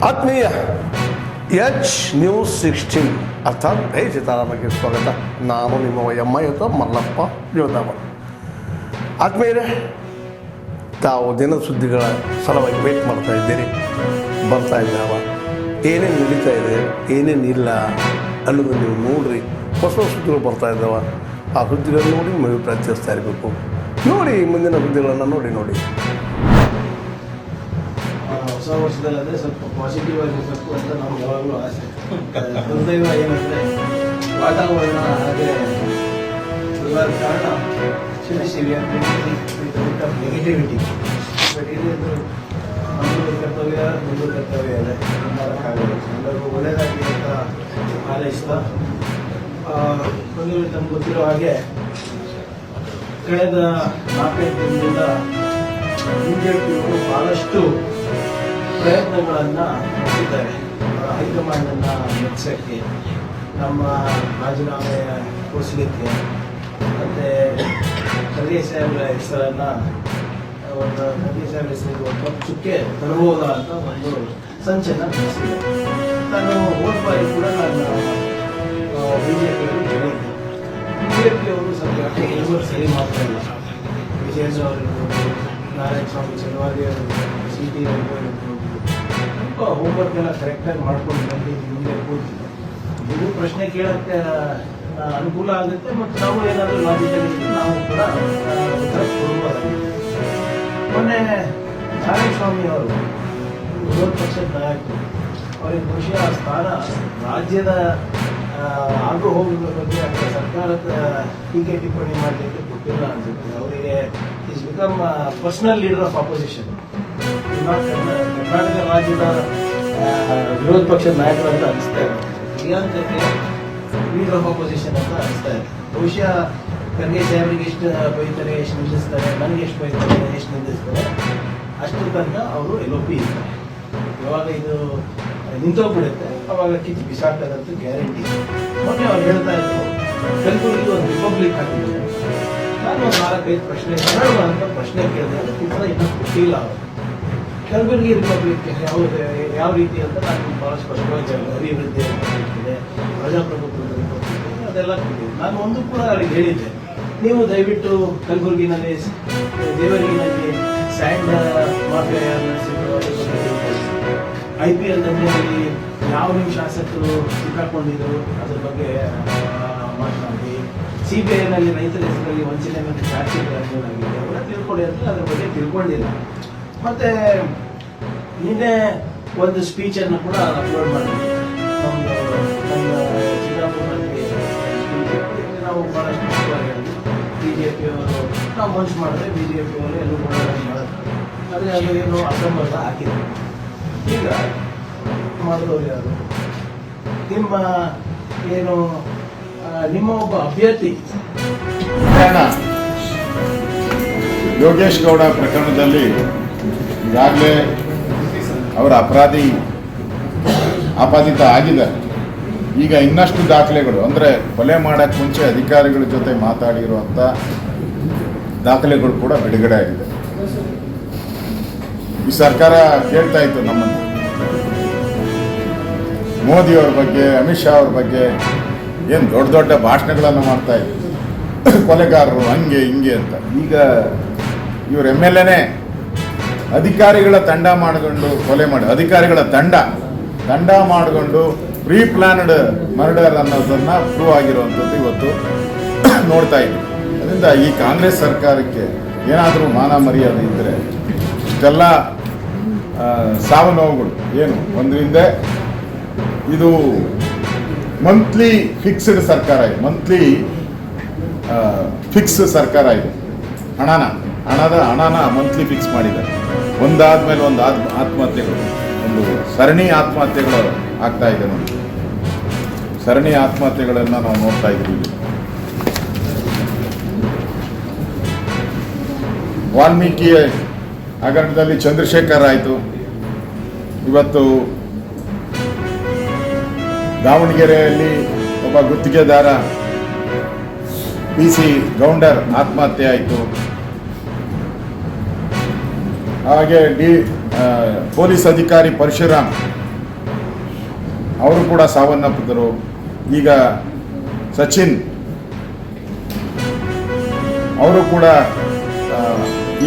ಆತ್ಮೀಯ H-News16 ಅರ್ಥಾತ್ ಸೀತಾರಾಮಕ್ಕೆ ಸ್ವಾಗತ. ನಾನು ನಿಮ್ಮ ಎಮ್ಮ ಮಲ್ಲಪ್ಪ ಯೋಧಾವ. ಆತ್ಮೀಯರೇ, ತಾವು ದಿನ ಸುದ್ದಿಗಳ ಸಲುವಾಗಿ ವೇಟ್ ಮಾಡ್ತಾ ಇದ್ದೀರಿ. ಬರ್ತಾ ಇದ್ದಾವ, ಏನೇನು ನಡೀತಾ ಇದೆ, ಏನೇನಿಲ್ಲ ಅನ್ನೋದು ನೀವು ನೋಡ್ರಿ. ಹೊಸ ಸುದ್ದಿಗಳು ಬರ್ತಾ ಇದ್ದಾವ, ಆ ಸುದ್ದಿಗಳನ್ನು ನೋಡಿ ನೀವು ಅಭಿಪ್ರಾಯ ತಿಳಿಸ್ತಾ ಇರಬೇಕು. ನೋಡಿ ಮುಂದಿನ ಸುದ್ದಿಗಳನ್ನು ನೋಡಿ. ಹೊಸ ವರ್ಷದಲ್ಲಾದರೆ ಸ್ವಲ್ಪ ಪಾಸಿಟಿವ್ ಆಗಿರಬೇಕು ಅಂತ ನಮ್ಗೆ ಯಾವಾಗಲೂ ಆಸೆ. ದುರ್ದೈವ ಏನಂದರೆ ವಾತಾವರಣ ಹಾಗೆ ಇವಾಗ ಕಾರಣ ನೆಗೆಟಿವಿಟಿ. ಬಟ್ ಇಲ್ಲಿಂದು ನಮ್ಮದು ಕರ್ತವ್ಯ ಇದೆ, ಮಾಡೋಕ್ಕಾಗಲ್ಲ. ಎಲ್ಲರಿಗೂ ಒಳ್ಳೆಯದಾಗಿ ಅಂತ ಹಾರೈಸ್ತಾ, ತಮ್ಗೆ ಗೊತ್ತಿರೋ ಹಾಗೆ ಕಳೆದ 4-5 ದಿನದಿಂದ ಬಿಜೆಪಿಯವರು ಭಾಳಷ್ಟು ಪ್ರಯತ್ನಗಳನ್ನು ನಡೆಸಿದ್ದಾರೆ. ಹೈಕಮಾಂಡನ್ನು ಮೆಚ್ಚೋಕ್ಕೆ, ನಮ್ಮ ರಾಜೀನಾಮೆ ಕೊಡಿಸಲಿಕ್ಕೆ, ಮತ್ತು ಖರ್ಗೆ ಸಾಹೇಬ್ರ ಹೆಸರನ್ನು ಖರ್ಗೆ ಸಾಹೇಬ್ರ ಹೆಸರಿಗೆ ಒಂದು ಕಪ್ಪು ಚುಕ್ಕೆ ತರಬಹುದಾ ಅಂತ ಒಂದು ಸಂಚನ್ನು ನಡೆಸಿದೆ. ನಾನು ಹೋದ ಬಾರಿ ಕೂಡ ನಾನು ಬಿಜೆಪಿಯವರು ಹೇಳಿದ್ದೆ, ಬಿಜೆಪಿಯವರು ಸ್ವಲ್ಪ ಎಲ್ಲರೂ ಸರಿ ಮಾಡ್ತಾ ಇಲ್ಲ. ವಿಜಯೇಂದ್ರ ಅವರಿರ್ಬೋದು, ನಾರಾಯಣ ಸ್ವಾಮಿ ಚಲವಾದಿ ಅವರಿರ್ಬೋದು, CT ಅವರಿರ್ಬೋದು, ಸ್ವಲ್ಪ ಹೋಮ್ವರ್ಕ್ ಎಲ್ಲ ಕರೆಕ್ಟಾಗಿ ಮಾಡ್ಕೊಂಡು ಬಂದು ಮುಂದೆ ಕೂತಿದ್ದೆ. ಇದು ಪ್ರಶ್ನೆ ಕೇಳೋಕ್ಕೆ ಅನುಕೂಲ ಆಗುತ್ತೆ, ಮತ್ತು ನಾವು ಏನಾದರೂ ಲಾಜಿಕಲಿ ನಾವು ಕೂಡ ಉತ್ತರ ಕೊಡ್ಬೋದಾಗಿದೆ. ಮೊನ್ನೆ ನಾರಾಯಣ ಸ್ವಾಮಿ ಅವರು ವಿರೋಧ ಪಕ್ಷದ ನಾಯಕರು, ಅವರಿಗೆ ಬಹುಶಃ ಸ್ಥಾನ ರಾಜ್ಯದ ಆಗು ಹೋಗುಗಳ ಬಗ್ಗೆ ಅಥವಾ ಸರ್ಕಾರದ ಟೀಕೆ ಟಿಪ್ಪಣಿ ಮಾಡಲಿಕ್ಕೆ ಕೊಟ್ಟಿಲ್ಲ ಅನ್ಸುತ್ತೆ. ಅವರಿಗೆ is become personal leader of opposition. Karnataka ರಾಜ್ಯದ ವಿರೋಧ ಪಕ್ಷದ ನಾಯಕರು ಅಂತ ಅನಿಸ್ತಾ ಇದೆ. ಪ್ರಿಯಾಂಕಕ್ಕೆ ಲೀಡರ್ ಆಫ್ ಅಪೋಸಿಷನ್ ಅಂತ ಅನಿಸ್ತಾ ಇದೆ. ಬಹುಶಃ ಖರ್ಗೆ ಸಾಹೇಬ್ರಿಗೆ ಎಷ್ಟು ಬೈತಾರೆ, ಎಷ್ಟು ನಿಲ್ಲಿಸ್ತಾರೆ, ನನಗೆ ಎಷ್ಟು ಬೈತಾರೆ, ಎಷ್ಟು ನಿಲ್ಲಿಸ್ತಾರೆ, ಅಷ್ಟು ತನಕ ಅವರು LOP ಇರ್ತಾರೆ. ಯಾವಾಗ ಇದು ನಿಂತೋಗ್ಬಿಡುತ್ತೆ ಅವಾಗ ಕಿಚ್ಚು ಬಿಸಾಕ್ತದಂತೂ ಗ್ಯಾರಂಟಿ. ಮೊನ್ನೆ ಅವ್ರು ಹೇಳ್ತಾ ಇದ್ರು, ಕಲಬುರಗಿ ಒಂದು ರಿಪಬ್ಲಿಕ್ ಹಾಕಿದ್ದಾರೆ. ನಾನು ಒಂದು 4-5 ಪ್ರಶ್ನೆ ಅಂತ ಪ್ರಶ್ನೆ ಕೇಳಿದೆ, ಅದಕ್ಕೆ ಉತ್ತರ ಇನ್ನೂ ಕೊಟ್ಟಿಲ್ಲ ಅವರು. ಕಲಬುರಗಿ ರಿಪಬ್ಲಿಕ್ ಯಾವ ರೀತಿ ಅಂತ ನಾನು ಭಾಳ ಸ್ಪಷ್ಟವಾಗಿ ಅಭಿವೃದ್ಧಿ ಇದೆ, ಪ್ರಜಾಪ್ರಭುತ್ವದ ರಿಪಬ್ಲಿಕ್ ಅದೆಲ್ಲ ಕೊಟ್ಟಿದ್ದೆ. ನಾನು ಒಂದು ಕೂಡ ಅವ್ರಿಗೆ ಹೇಳಿದ್ದೆ, ನೀವು ದಯವಿಟ್ಟು ಕಲಬುರಗಿನಲ್ಲಿ ದೇವರಿಗಿನಲ್ಲಿ ಸ್ಯಾಂಡ್ ಮಾಫಿಯಾ ಯಾರು ನಡೆಸಿದ್ರು, IPL ದಂಧೆಯಲ್ಲಿ ಯಾವ ನಿಮ್ಮ ಶಾಸಕರು ಸಿಕ್ಕಾಕೊಂಡಿದ್ರು ಅದ್ರ ಬಗ್ಗೆ ಮಾತನಾಡಿ, CBIನಲ್ಲಿ ರೈತರ ಹೆಸರಲ್ಲಿ ವಂಚನೆ ಮತ್ತು ಚಾರ್ಜ್ಶೀಟ್ಗಳಾಗಿದೆ ಅವರ ತಿಳ್ಕೊಳ್ಳಿ ಅಂತ ಅದ್ರ ಬಗ್ಗೆ ತಿಳ್ಕೊಂಡಿಲ್ಲ. ಮತ್ತು ನಿನ್ನೆ ಒಂದು ಸ್ಪೀಚನ್ನು ಕೂಡ ಅಪ್ಲೋಡ್ ಮಾಡಿದ್ವಿ ನಮ್ಮ ಚಿತ್ತಾಪುರದಲ್ಲಿ. ಸ್ಪೀಚ್ ನಾವು ಭಾಳಷ್ಟು ಮುಖ್ಯವಾಗಿ ಹೇಳಿದ್ವಿ, BJPಯವರು ನಾವು ಮನ್ಸು ಮಾಡಿದ್ರೆ BJPಯವರು ಎಲ್ಲೂ ಮಾಡಿದ್ರು, ಆದರೆ ಅದು ಏನು ಅಸಂಬದ್ಧ ಹಾಕಿದ್ರು. ಈಗ ಮಾಡಿದವರು ಯಾರು? ನಿಮ್ಮ ಒಬ್ಬ ಅಭ್ಯರ್ಥಿ ಯೋಗೇಶ್ ಗೌಡ ಪ್ರಕರಣದಲ್ಲಿ ಈಗಾಗಲೇ ಅವರ ಆಪಾದಿತ ಆಗಿದ್ದಾರೆ. ಈಗ ಇನ್ನಷ್ಟು ದಾಖಲೆಗಳು, ಅಂದರೆ ಕೊಲೆ ಮಾಡೋಕ್ಕೆ ಮುಂಚೆ ಅಧಿಕಾರಿಗಳ ಜೊತೆ ಮಾತಾಡಿರುವಂಥ ದಾಖಲೆಗಳು ಕೂಡ ಬಿಡುಗಡೆ ಆಗಿದೆ. ಈ ಸರ್ಕಾರ ಕೇಳ್ತಾ ಇತ್ತು ನಮ್ಮನ್ನು, ಮೋದಿಯವ್ರ ಬಗ್ಗೆ, ಅಮಿತ್ ಶಾ ಅವ್ರ ಬಗ್ಗೆ ಏನು ದೊಡ್ಡ ಭಾಷಣಗಳನ್ನು ಮಾಡ್ತಾ ಇದ್ರು, ಕೊಲೆಗಾರರು ಹಂಗೆ ಹಿಂಗೆ ಅಂತ. ಈಗ ಇವ್ರ MLAನೇ ಅಧಿಕಾರಿಗಳ ತಂಡ ಮಾಡಿಕೊಂಡು ಕೊಲೆ ಮಾಡಿ, ಅಧಿಕಾರಿಗಳ ತಂಡ ಮಾಡಿಕೊಂಡು ಪ್ರೀ ಪ್ಲಾನ್ಡ್ ಮರ್ಡರ್ ಅನ್ನೋದನ್ನು ಪ್ರೂವ್ ಆಗಿರುವಂಥದ್ದು ಇವತ್ತು ನೋಡ್ತಾ ಇದ್ವಿ. ಅದರಿಂದ ಈ ಕಾಂಗ್ರೆಸ್ ಸರ್ಕಾರಕ್ಕೆ ಏನಾದರೂ ಮಾನ ಮರ್ಯಾದೆ ಇದ್ದರೆ ಇಷ್ಟೆಲ್ಲ ಸಾವು ನೋವುಗಳು ಏನು ಒಂದರಿಂದ ಇದು ಮಂತ್ಲಿ ಫಿಕ್ಸ್ಡ್ ಸರ್ಕಾರ ಇದೆ, ಮಂತ್ಲಿ ಫಿಕ್ಸ್ ಸರ್ಕಾರ ಇದೆ. ಹಣನ ಮಂತ್ಲಿ ಫಿಕ್ಸ್ ಮಾಡಿದ್ದಾರೆ. ಒಂದಾದ್ಮೇಲೆ ಒಂದು ಆತ್ಮಹತ್ಯೆಗಳು, ಒಂದು ಸರಣಿ ಆತ್ಮಹತ್ಯೆಗಳು ಆಗ್ತಾ ಇದೆ ನೋಡಿ. ಸರಣಿ ಆತ್ಮಹತ್ಯೆಗಳನ್ನು ನಾವು ನೋಡ್ತಾ ಇದ್ದೀವಿ. ವಾಲ್ಮೀಕಿ ಹಗರಣದಲ್ಲಿ ಚಂದ್ರಶೇಖರ್ ಆಯಿತು, ಇವತ್ತು ದಾವಣಗೆರೆಯಲ್ಲಿ ಒಬ್ಬ ಗುತ್ತಿಗೆದಾರ PC ಗೌಂಡರ್ ಆತ್ಮಹತ್ಯೆ ಆಯಿತು. ಹಾಗೆ ಪೊಲೀಸ್ ಅಧಿಕಾರಿ ಪರಶುರಾಮ್ ಅವರು ಕೂಡ ಸಾವನ್ನಪ್ಪಿದರು. ಈಗ ಸಚಿನ್ ಅವರು ಕೂಡ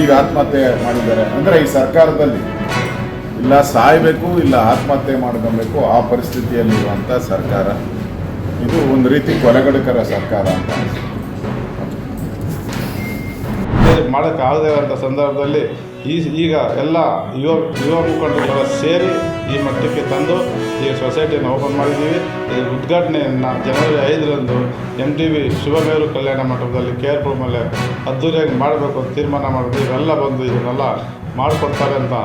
ಈಗ ಆತ್ಮಹತ್ಯೆ ಮಾಡಿದ್ದಾರೆ. ಅಂದರೆ ಈ ಸರ್ಕಾರದಲ್ಲಿ ಇಲ್ಲ ಸಾಯಬೇಕು ಇಲ್ಲ ಆತ್ಮಹತ್ಯೆ ಮಾಡ್ಕೊಬೇಕು, ಆ ಪರಿಸ್ಥಿತಿಯಲ್ಲಿರುವಂಥ ಸರ್ಕಾರ ಇದು ಒಂದು ರೀತಿ ಕೊಲೆಗಡುಕರ ಸರ್ಕಾರ ಅಂತ ಮಾಡೋಕ್ಕಾಗದೇ ಇರೋಂಥ ಸಂದರ್ಭದಲ್ಲಿ ಈಗ ಎಲ್ಲ ಯುವ ಮುಖಂಡರೆಲ್ಲ ಸೇರಿ ಈ ಮಟ್ಟಕ್ಕೆ ತಂದು ಈ ಸೊಸೈಟಿಯನ್ನು ಓಪನ್ ಮಾಡಿದ್ದೀವಿ. ಈ ಉದ್ಘಾಟನೆಯನ್ನು ಜನವರಿ 5ರಂದು MTV ಶಿವಮೇರು ಕಲ್ಯಾಣ ಮಂಟಪದಲ್ಲಿ KR ಮೇಲೆ ಅದ್ದೂರಿಯಾಗಿ ಮಾಡಬೇಕು ಅಂತ ತೀರ್ಮಾನ ಮಾಡಿದ್ವಿ. ಇವೆಲ್ಲ ಬಂದು ಇದನ್ನೆಲ್ಲ ಮಾಡಿಕೊಡ್ತಾರೆ ಅಂತ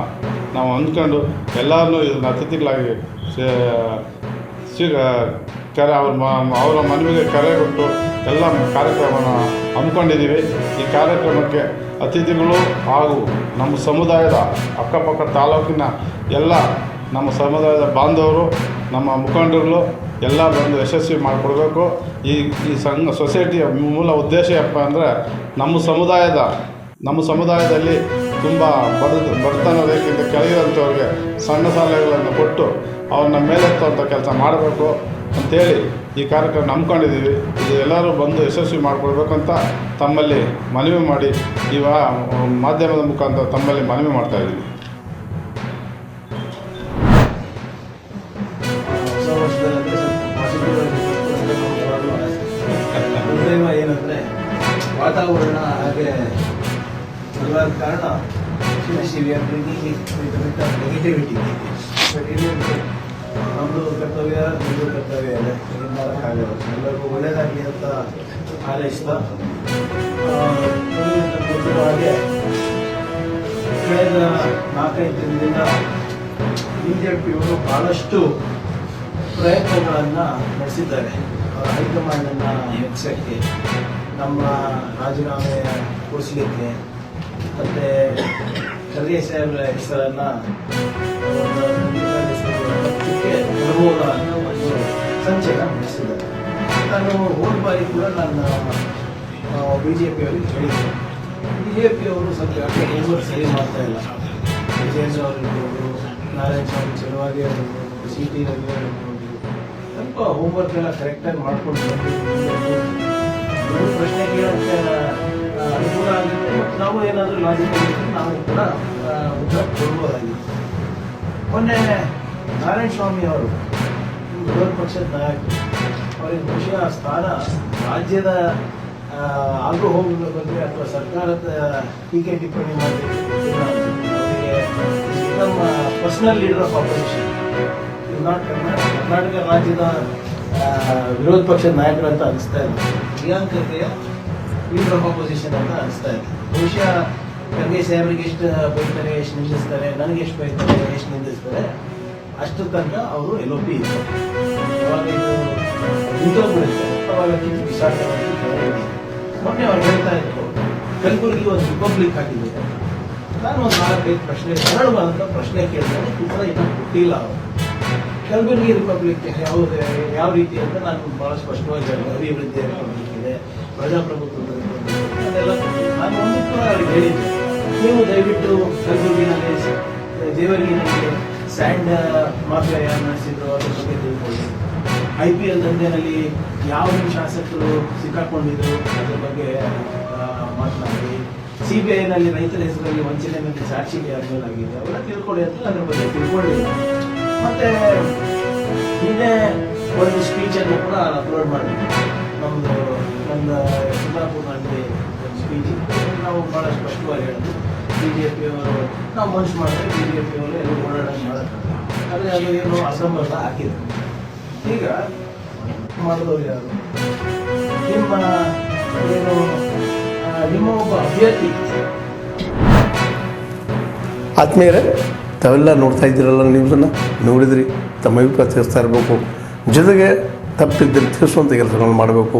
ನಾವು ಅಂದ್ಕೊಂಡು ಎಲ್ಲರನ್ನೂ ಇದನ್ನು ಅತಿಥಿಗಳಾಗಿ ಅವರ ಮನವಿಗೆ ಕರೆ ಕೊಟ್ಟು ಎಲ್ಲ ಕಾರ್ಯಕ್ರಮನ ಹಮ್ಮಿಕೊಂಡಿದ್ದೀವಿ. ಈ ಕಾರ್ಯಕ್ರಮಕ್ಕೆ ಅತಿಥಿಗಳು ಹಾಗೂ ನಮ್ಮ ಸಮುದಾಯದ ಅಕ್ಕಪಕ್ಕ ತಾಲೂಕಿನ ಎಲ್ಲ ನಮ್ಮ ಸಮುದಾಯದ ಬಾಂಧವರು, ನಮ್ಮ ಮುಖಂಡರುಗಳು ಎಲ್ಲ ಬಂದು ಯಶಸ್ವಿ ಮಾಡಿಕೊಡ್ಬೇಕು. ಈ ಸೊಸೈಟಿಯ ಮೂಲ ಉದ್ದೇಶ ಏನಪ್ಪ ಅಂದರೆ ನಮ್ಮ ಸಮುದಾಯದಲ್ಲಿ ತುಂಬ ಬಡತನ ರೇಖೆಯಿಂದ ಕೆಳಗಿರೋಂಥವ್ರಿಗೆ ಸಣ್ಣ ಸಾಲಗಳನ್ನು ಕೊಟ್ಟು ಅವ್ರನ್ನ ಮೇಲೆತ್ತುವಂಥ ಕೆಲಸ ಮಾಡಬೇಕು ಅಂಥೇಳಿ ಈ ಕಾರ್ಯಕ್ರಮ ನಂಬ್ಕೊಂಡಿದ್ದೀವಿ. ಇದು ಎಲ್ಲರೂ ಬಂದು ಯಶಸ್ವಿ ಮಾಡಿಕೊಡ್ಬೇಕಂತ ತಮ್ಮಲ್ಲಿ ಮನವಿ ಮಾಡಿ ಮಾಧ್ಯಮದ ಮುಖಾಂತರ ತಮ್ಮಲ್ಲಿ ಮನವಿ ಮಾಡ್ತಾಯಿದ್ದೀವಿ. ಹೊಸ ವರ್ಷದಲ್ಲಿ ಸ್ವಲ್ಪ ಏನಂದರೆ ವಾತಾವರಣ ಹಾಗೆ ಅಲ್ಲಾದ ಕಾರಣ ನೆಗೆಟಿವಿಟಿ. ಬಟ್ ಇಲ್ಲಿ ನಮ್ಮದು ಕರ್ತವ್ಯ, ನಿಮ್ಮದು ಕರ್ತವ್ಯ ಇದೆ, ಏನು ಮಾಡೋಕ್ಕಾಗಲ್ಲ. ಎಲ್ಲರಿಗೂ ಒಳ್ಳೆಯದಾಗಲಿ ಅಂತ ಹಾರೈಸ್ತಾ ಗೊತ್ತಿರೋ ಹಾಗೆ ಕಳೆದ 4-5 ದಿನದಿಂದ BJPಯವರು ಭಾಳಷ್ಟು ಪ್ರಯತ್ನಗಳನ್ನು ನಡೆಸಿದ್ದಾರೆ. ಹೈಕಮಾಂಡನ್ನು ಹೆಚ್ಚಕ್ಕೆ, ನಮ್ಮ ರಾಜೀನಾಮೆ ಕೊಡಿಸಲಿಕ್ಕೆ, ಮತ್ತು ಖರ್ಗೆ ಸಾಹೇಬ್ರ ಹೆಸರನ್ನು ಬರ್ಬೋದ ಅನ್ನೋ ಒಂದು ಸಂಚಯನ ನಡೆಸಿದ್ದಾರೆ. ನಾನು ಹೋದ ಬಾರಿ ಕೂಡ ನನ್ನ BJPಯವರಿಗೆ ಹೇಳಿದ್ದೆ, BJPಯವರು ಸ್ವಲ್ಪ ಹೋಮ್ವರ್ಕ್ ಸರಿ ಮಾಡ್ತಾ ಇಲ್ಲ. ವಿಜಯೇಂದ್ರ ಅವರು ಇರ್ಬೋದು, ನಾರಾಯಣ ಸ್ವಾಮಿ ಚೆಲುವಾಗಿ ಅವರಿರ್ಬೋದು, CT ರವಿ ಅವರಿರ್ಬೋದು, ಸ್ವಲ್ಪ ಹೋಮ್ವರ್ಕ್ ಎಲ್ಲ ಕರೆಕ್ಟಾಗಿ ಮಾಡ್ಕೊಂಡು ಪ್ರಶ್ನೆ ಕೇಳೋಕ್ಕೆ ಅನುಕೂಲ ಆಗುತ್ತೆ. ಮತ್ತು ನಾವು ಏನಾದರೂ ಲಾಜಿಕಲ್ ನಾವು ಕೂಡ ಉತ್ತರ ಕೊಡ್ಬೋದಾಗಿದೆ. ಮೊನ್ನೆ ನಾರಾಯಣ ಸ್ವಾಮಿ ಅವರು ವಿರೋಧ ಪಕ್ಷದ ನಾಯಕರು, ಅವರಿಗೆ ಬಹುಶಃ ಸ್ಥಾನ ರಾಜ್ಯದ ಆಗು ಹೋಗುವ ಬಗ್ಗೆ ಅಥವಾ ಸರ್ಕಾರದ ಟೀಕೆ ಟಿಪ್ಪಣಿ ಮಾಡಬೇಕು. ಅವರಿಗೆ ನಮ್ಮ personal leader of opposition, Karnataka ರಾಜ್ಯದ ವಿರೋಧ ಪಕ್ಷದ ನಾಯಕರು ಅಂತ ಅನಿಸ್ತಾ ಇಲ್ಲ, ಪ್ರಿಯಾಂಕ್ ಖರ್ಗೆಯ ಲೀಡರ್ ಆಫ್ ಅಪೋಸಿಷನ್ ಅಂತ ಅನಿಸ್ತಾ ಇದೆ. ಬಹುಶಃ ಖರ್ಗೆ ಸಾಹೇಬ್ರಿಗೆ ಎಷ್ಟು ಬೈತಾರೆ, ಎಷ್ಟು ನಿಂದಿಸ್ತಾರೆ, ನನಗೆ ಎಷ್ಟು ಬೈತಾರೆ, ಎಷ್ಟು ನಿಂದಿಸ್ತಾರೆ, ಅಷ್ಟು ತನಕ ಅವರು LOP ಇದ್ದಾರೆ. ಯಾವಾಗ ಇದು ನಿಂತೋಗ್ಬಿಡುತ್ತೆ ಅವಾಗ ಕಿತ್ತು ಬಿಸಾಡ್ತಾರೆ. ಮೊನ್ನೆ ಅವ್ರು ಹೇಳ್ತಾ ಇದ್ರು ಕಲಬುರಗಿ ಒಂದು ರಿಪಬ್ಲಿಕ್ ಹಾಕಿದ್ದಾರೆ. ನಾನು ಒಂದು 4-5 ಪ್ರಶ್ನೆ, ಸರಳವಾದಂಥ ಪ್ರಶ್ನೆ ಕೇಳಿದ್ರೆ ಉತ್ತರ ಇನ್ನೂ ಕೊಟ್ಟಿಲ್ಲ ಅವರು. ಕಲಬುರಗಿ ರಿಪಬ್ಲಿಕ್ ಯಾವ ರೀತಿ ಅಂತ ನಾನು ಭಾಳ ಸ್ಪಷ್ಟವಾಗಿ ಹೇಳಿದೆ. ಅಭಿವೃದ್ಧಿ ರಿಪಬ್ಲಿಕ್ ಇದೆ, ಪ್ರಜಾಪ್ರಭುತ್ವದ ರಿಪಬ್ಲಿಕ್ ಇದೆ, ಅದೆಲ್ಲ ನಾನು ಒಂದು ಕೂಡ ಅವ್ರಿಗೆ ಹೇಳಿದ್ದೆ, ನೀವು ದಯವಿಟ್ಟು ಕಲಬುರಗಿನಲ್ಲಿ ಜೇವರ್ಗಿನಲ್ಲಿ ಸ್ಯಾಂಡ್ ಮಾಫಿಯಾ ಯಾರು ನಡೆಸಿದ್ರು ಅದ್ರ ಬಗ್ಗೆ ತಿಳ್ಕೊಳ್ಳಿ. IPL ದಂಧೆನಲ್ಲಿ ಯಾವ ಶಾಸಕರು ಸಿಕ್ಕಾಕೊಂಡಿದ್ರು ಅದ್ರ ಬಗ್ಗೆ ಮಾತನಾಡಿ. CBIನಲ್ಲಿ ರೈತರ ಹೆಸರಲ್ಲಿ ವಂಚನೆ ಮೇಲೆ ಸಾಕ್ಷಿಗೆ ಆಗಿದೆ, ಅವೆಲ್ಲ ತಿಳ್ಕೊಳ್ಳಿ ಅಂತ ಅದ್ರ ಬಗ್ಗೆ ತಿಳ್ಕೊಳ್ಳಿಲ್ಲ. ಮತ್ತೆ ನಿನ್ನೆ ಒಂದು ಸ್ಪೀಚನ್ನು ಕೂಡ ಅಪ್ಲೋಡ್ ಮಾಡಿದ್ವಿ. ನನ್ನ ಸಿದ್ದಾಪುರನಲ್ಲಿ ಒಂದು ಸ್ಪೀಚ್ ನಾವು ಭಾಳ ಸ್ಪಷ್ಟವಾಗಿ ಹೇಳಿದ್ವಿ, BJPಯವರು ನಾವು ಮನ್ಸು ಮಾಡಿದ್ರೆ BJPಯವರು ಎಲ್ಲ ಓಡಾಡೋದು ಮಾಡೋಕ್ಕಾಗಲ್ಲ. ಆದರೆ ಅದು ಏನು ಅಸಂಬದ್ಧ ಹಾಕಿದ್ರು. ಈಗ ಮಾಡಿದವರು ಯಾರು? ನಿಮ್ಮ ಒಬ್ಬ ಅಭ್ಯರ್ಥಿ. ಆತ್ಮೀಯರೇ, ತಾವೆಲ್ಲ ನೋಡ್ತಾ ಇದ್ದೀರಲ್ಲ, ನ್ಯೂಸನ್ನು ನೋಡಿದ್ರಿ, ತಮ್ಮ ಅಭಿಪ್ರಾಯ ತಿಳಿಸ್ತಾ ಇರಬೇಕು. ಜೊತೆಗೆ ತಪ್ಪಿದ್ದರೆ ತಿಳಿಸುವಂಥ ಕೆಲಸಗಳನ್ನು ಮಾಡಬೇಕು.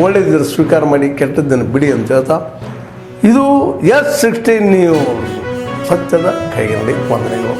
ಒಳ್ಳೆಯದಿದ್ದರೆ ಸ್ವೀಕಾರ ಮಾಡಿ, ಕೆಟ್ಟದ್ದನ್ನು ಬಿಡಿ ಅಂತ ಹೇಳ್ತಾ, ಇದು S16 ನ್ಯೂಸ್, ಸತ್ಯದ ಕೈಗನ್ನಡಿ. ವಂದನೆಗಳು.